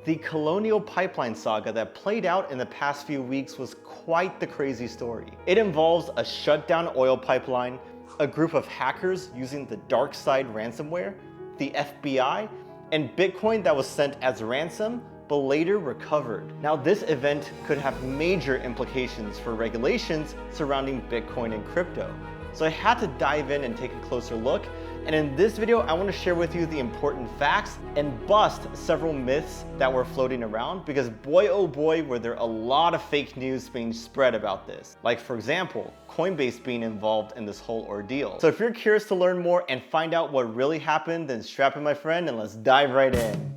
The Colonial Pipeline saga that played out in the past few weeks was quite the crazy story. It involves a shutdown oil pipeline, a group of hackers using the DarkSide ransomware, the FBI, and Bitcoin that was sent as ransom but later recovered. Now, this event could have major implications for regulations surrounding Bitcoin and crypto. So I had to dive in and take a closer look. And in this video, I want to share with you the important facts and bust several myths that were floating around, because boy oh boy were there a lot of fake news being spread about this. Like, for example, Coinbase being involved in this whole ordeal. So if you're curious to learn more and find out what really happened, then strap in, my friend, and let's dive right in.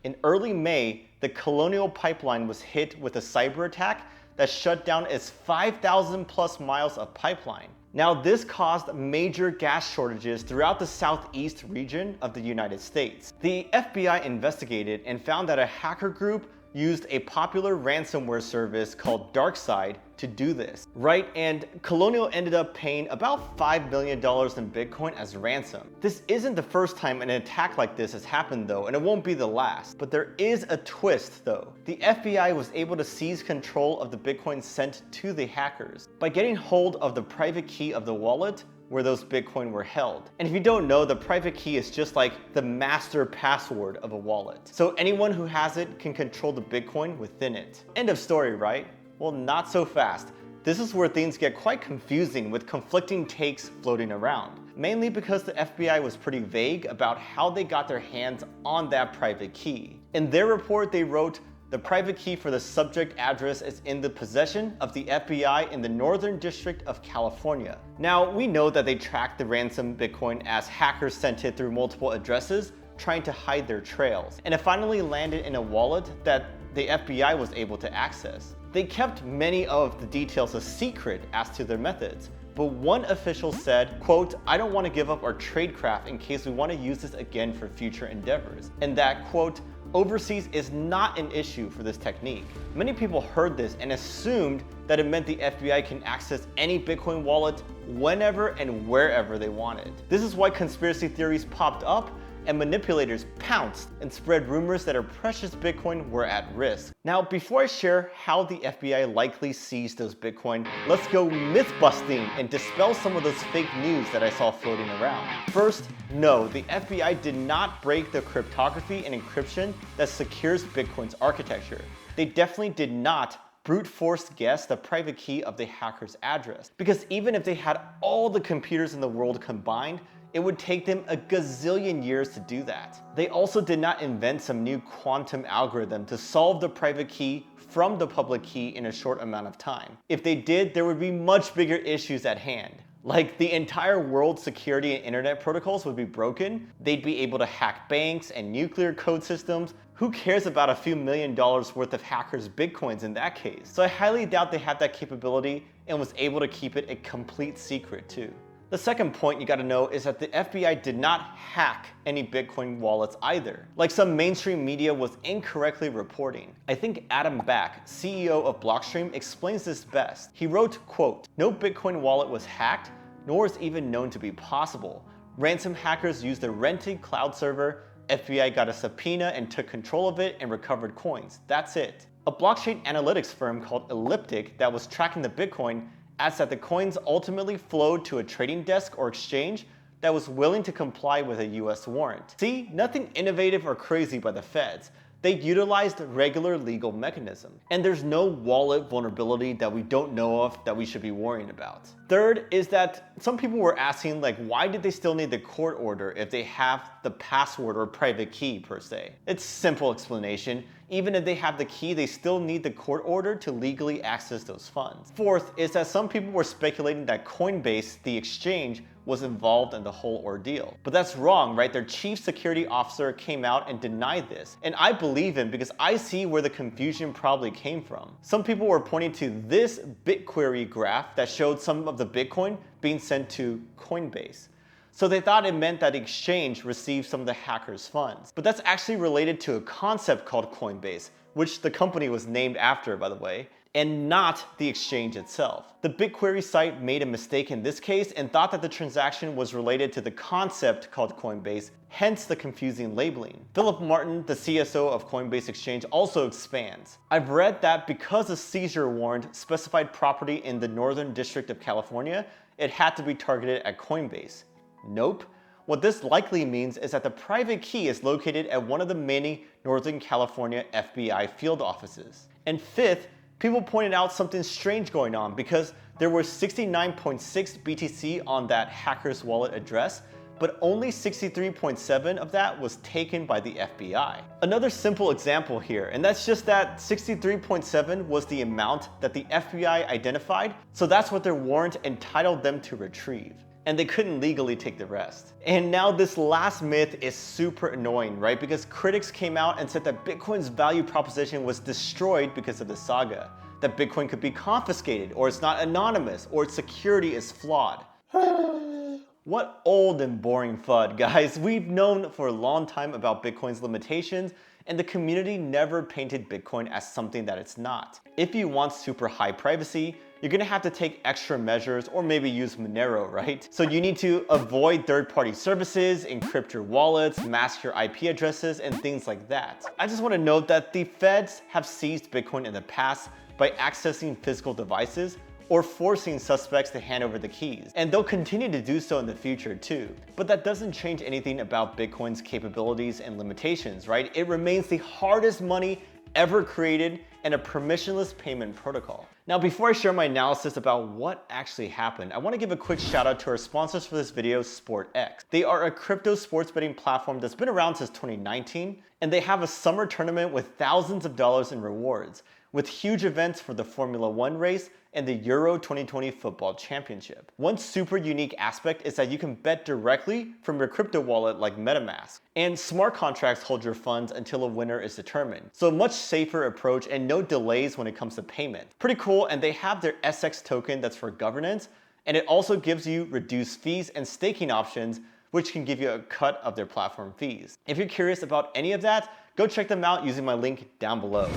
In early May, the Colonial Pipeline was hit with a cyber attack that shut down its 5,000 plus miles of pipeline. Now, this caused major gas shortages throughout the southeast region of the United States. The FBI investigated and found that a hacker group used a popular ransomware service called DarkSide to do this, right? And Colonial ended up paying about $5 million in Bitcoin as ransom. This isn't the first time an attack like this has happened though, and it won't be the last. But there is a twist though. The FBI was able to seize control of the Bitcoin sent to the hackers by getting hold of the private key of the wallet where those Bitcoin were held. And if you don't know, the private key is just like the master password of a wallet. So anyone who has it can control the Bitcoin within it. End of story, right? Well, not so fast. This is where things get quite confusing with conflicting takes floating around, mainly because the FBI was pretty vague about how they got their hands on that private key. In their report, they wrote, "The private key for the subject address is in the possession of the FBI in the Northern District of California." Now, we know that they tracked the ransom Bitcoin as hackers sent it through multiple addresses, trying to hide their trails. And it finally landed in a wallet that the FBI was able to access. They kept many of the details a secret as to their methods. But one official said, quote, "I don't want to give up our tradecraft in case we want to use this again for future endeavors." And that, quote, "overseas is not an issue for this technique." Many people heard this and assumed that it meant the FBI can access any Bitcoin wallet whenever and wherever they wanted. This is why conspiracy theories popped up and manipulators pounced and spread rumors that our precious Bitcoin were at risk. Now, before I share how the FBI likely seized those Bitcoin, let's go myth busting and dispel some of those fake news that I saw floating around. First, no, the FBI did not break the cryptography and encryption that secures Bitcoin's architecture. They definitely did not brute force guess the private key of the hacker's address, because even if they had all the computers in the world combined, it would take them a gazillion years to do that. They also did not invent some new quantum algorithm to solve the private key from the public key in a short amount of time. If they did, there would be much bigger issues at hand. Like, the entire world's security and internet protocols would be broken. They'd be able to hack banks and nuclear code systems. Who cares about a few $1 million worth of hackers' Bitcoins in that case? So I highly doubt they had that capability and was able to keep it a complete secret too. The second point you gotta know is that the FBI did not hack any Bitcoin wallets either, like some mainstream media was incorrectly reporting. I think Adam Back, CEO of Blockstream, explains this best. He wrote, quote, "No Bitcoin wallet was hacked, nor is even known to be possible. Ransom hackers used a rented cloud server, FBI got a subpoena and took control of it and recovered coins. That's it." A blockchain analytics firm called Elliptic that was tracking the Bitcoin adds that the coins ultimately flowed to a trading desk or exchange that was willing to comply with a US warrant. See, nothing innovative or crazy by the feds. They utilized regular legal mechanism. And there's no wallet vulnerability that we don't know of that we should be worrying about. Third is that some people were asking, like, why did they still need the court order if they have the password or private key per se? It's a simple explanation. Even if they have the key, they still need the court order to legally access those funds. Fourth is that some people were speculating that Coinbase, the exchange, was involved in the whole ordeal. But that's wrong, right? Their chief security officer came out and denied this. And I believe him because I see where the confusion probably came from. Some people were pointing to this BitQuery graph that showed some of the Bitcoin being sent to Coinbase. So they thought it meant that the exchange received some of the hackers' funds. But that's actually related to a concept called Coinbase, which the company was named after, by the way. and not the exchange itself. The BitQuery site made a mistake in this case and thought that the transaction was related to the concept called Coinbase, hence the confusing labeling. Philip Martin, the CSO of Coinbase Exchange, also expands. I've read that because a seizure warrant specified property in the Northern District of California, it had to be targeted at Coinbase. Nope. What this likely means is that the private key is located at one of the many Northern California FBI field offices. And fifth, people pointed out something strange going on because there were 69.6 BTC on that hacker's wallet address, but only 63.7 of that was taken by the FBI. Another simple example here, and that's just that 63.7 was the amount that the FBI identified, so that's what their warrant entitled them to retrieve. And they couldn't legally take the rest. And now this last myth is super annoying, right? Because critics came out and said that Bitcoin's value proposition was destroyed because of the saga, that Bitcoin could be confiscated, or it's not anonymous, or its security is flawed. What old and boring FUD, guys. We've known for a long time about Bitcoin's limitations, and the community never painted Bitcoin as something that it's not. If you want super high privacy, you're gonna have to take extra measures or maybe use Monero, right? So you need to avoid third-party services, encrypt your wallets, mask your IP addresses, and things like that. I just wanna note that the feds have seized Bitcoin in the past by accessing physical devices or forcing suspects to hand over the keys. And they'll continue to do so in the future too. But that doesn't change anything about Bitcoin's capabilities and limitations, right? It remains the hardest money ever created and a permissionless payment protocol. Now, before I share my analysis about what actually happened, I want to give a quick shout out to our sponsors for this video, SportX. They are a crypto sports betting platform that's been around since 2019, and they have a summer tournament with thousands of dollars in rewards, with huge events for the Formula One race and the Euro 2020 Football Championship. One super unique aspect is that you can bet directly from your crypto wallet like MetaMask, and smart contracts hold your funds until a winner is determined. So a much safer approach and no delays when it comes to payment. Pretty cool, and they have their SX token that's for governance, and it also gives you reduced fees and staking options, which can give you a cut of their platform fees. If you're curious about any of that, go check them out using my link down below.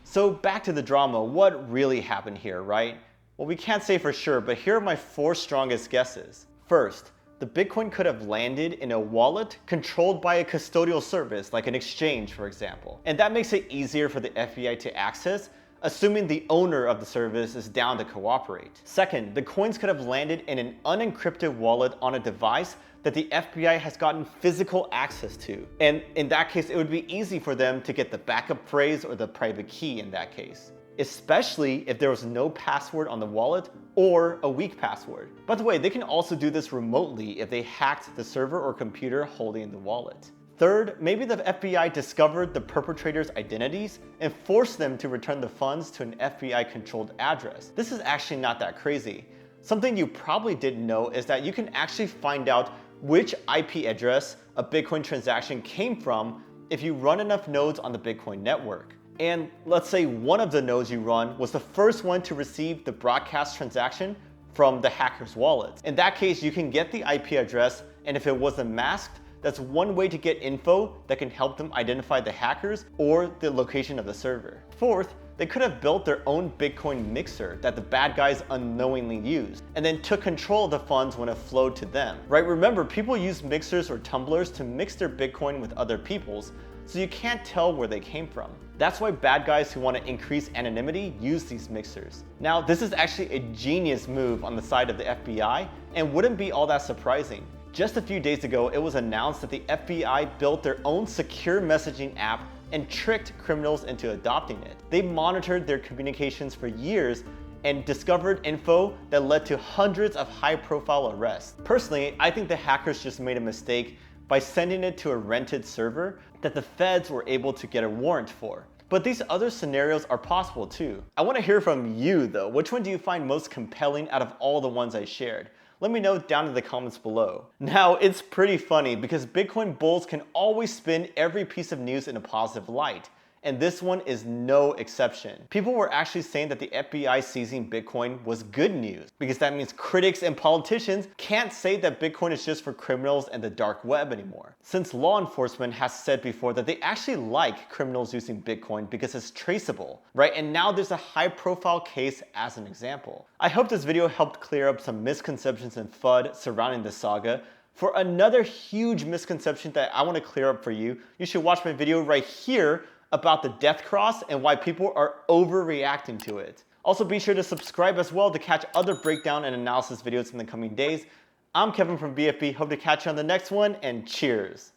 So back to the drama, what really happened here, right? Well, we can't say for sure, but here are my 4 strongest guesses. First, the Bitcoin could have landed in a wallet controlled by a custodial service, like an exchange, for example. And that makes it easier for the FBI to access, assuming the owner of the service is down to cooperate. Second, the coins could have landed in an unencrypted wallet on a device that the FBI has gotten physical access to. And in that case, it would be easy for them to get the backup phrase or the private key in that case, especially if there was no password on the wallet or a weak password. By the way, they can also do this remotely if they hacked the server or computer holding the wallet. Third, maybe the FBI discovered the perpetrators' identities and forced them to return the funds to an FBI-controlled address. This is actually not that crazy. Something you probably didn't know is that you can actually find out which IP address a Bitcoin transaction came from if you run enough nodes on the Bitcoin network. And let's say one of the nodes you run was the first one to receive the broadcast transaction from the hacker's wallet. In that case, you can get the IP address, and if it wasn't masked, that's one way to get info that can help them identify the hackers or the location of the server. Fourth, they could have built their own Bitcoin mixer that the bad guys unknowingly used, and then took control of the funds when it flowed to them. Right? Remember, people use mixers or tumblers to mix their Bitcoin with other people's, so you can't tell where they came from. That's why bad guys who want to increase anonymity use these mixers. Now, this is actually a genius move on the side of the FBI, and wouldn't be all that surprising. Just a few days ago, it was announced that the FBI built their own secure messaging app and tricked criminals into adopting it. They monitored their communications for years and discovered info that led to hundreds of high-profile arrests. Personally, I think the hackers just made a mistake by sending it to a rented server that the feds were able to get a warrant for. But these other scenarios are possible too. I want to hear from you though. Which one do you find most compelling out of all the ones I shared? Let me know down in the comments below. Now, it's pretty funny because Bitcoin bulls can always spin every piece of news in a positive light. and this one is no exception. People were actually saying that the FBI seizing Bitcoin was good news, because that means critics and politicians can't say that Bitcoin is just for criminals and the dark web anymore. Since law enforcement has said before that they actually like criminals using Bitcoin because it's traceable, right? And now there's a high-profile case as an example. I hope this video helped clear up some misconceptions and FUD surrounding this saga. For another huge misconception that I want to clear up for you, you should watch my video right here about the death cross and why people are overreacting to it. Also, be sure to subscribe as well to catch other breakdown and analysis videos in the coming days. I'm Kevin from BFB. Hope to catch you on the next one, and cheers.